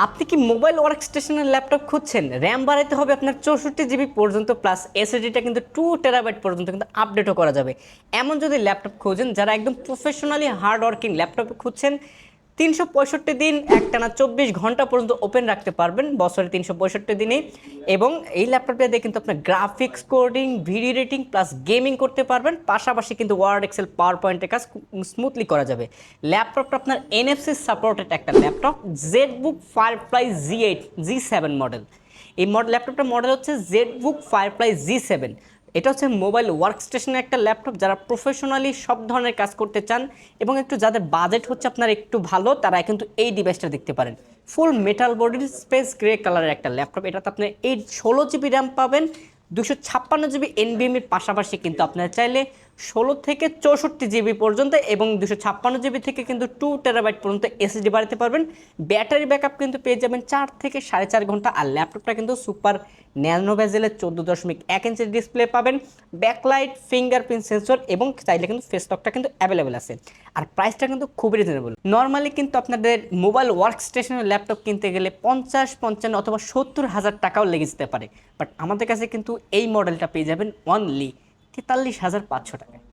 আপনি কি mobile work স্টেশনের ল্যাপটপ খুঁজছেন? র্যাম বাড়াইতে হবে আপনার 64 জিবি পর্যন্ত, প্লাস এসএসডিটা কিন্তু 2 টেরাবাইট পর্যন্ত কিন্তু আপডেটও করা যাবে। এমন যদি ল্যাপটপ খোঁজেন, যারা একদম প্রফেশনালি হার্ড ওয়ার্কিং ল্যাপটপ খুঁজছেন, 365 দিন একটানা 24 ঘন্টা পর্যন্ত ওপেন রাখতে পারবেন বছরে 365 দিনে। এবং এই ল্যাপটপটা দিয়ে কিন্তু আপনার graphics coding, video editing plus gaming করতে পারবেন, পাশাপাশি কিন্তু ওয়ার্ড, এক্সেল, পাওয়ার পয়েন্টের কাজ স্মুথলি করা যাবে। ল্যাপটপটা আপনার এনএফসি সাপোর্টেড একটা ল্যাপটপ, জেডবুক ফায়ারফ্লাই জি7 মডেল। এই ল্যাপটপটার মডেল হচ্ছে জেডবুক ফায়ারফ্লাই জি7। এটা হচ্ছে মোবাইল ওয়ার্ক স্টেশনের একটা ল্যাপটপ, যারা প্রফেশনালি সব ধরনের কাজ করতে চান এবং একটু যাদের বাজেট হচ্ছে আপনার একটু ভালো, তারা কিন্তু এই ডিভাইসটা দেখতে পারেন। ফুল মেটাল বডির স্পেস গ্রে কালারের একটা ল্যাপটপ। এটাতে আপনি 16 জিবি র্যাম পাবেন, 256 জিবি এনভিএমের পাশাপাশি কিন্তু আপনারা চাইলে 16 থেকে 64 জিবি পর্যন্ত এবং 256 জিবি থেকে কিন্তু 2 টেরাবাইট পর্যন্ত এসএসডি বাড়াতে পারবেন। ব্যাটারি ব্যাকআপ কিন্তু পেয়ে যাবেন 4 থেকে 4.5 ঘন্টা। আর ল্যাপটপটা কিন্তু সুপার ন্যানো বেজেলের 14.1 ইঞ্চের ডিসপ্লে পাবেন, ব্যাকলাইট, ফিঙ্গারপ্রিন্ট সেন্সর এবং চাইলে কিন্তু ফেস লকটা কিন্তু অ্যাভেলেবেল আছে। আর প্রাইসটা কিন্তু খুবই রিজনেবল। নর্মালি কিন্তু আপনাদের মোবাইল ওয়ার্ক স্টেশনের ল্যাপটপ কিনতে গেলে 50, 55 অথবা 70 হাজার টাকাও লেগে যেতে পারে, বাট আমাদের কাছে কিন্তু এই মডেলটা পেয়ে যাবেন অনলি 43,500 টাকায়।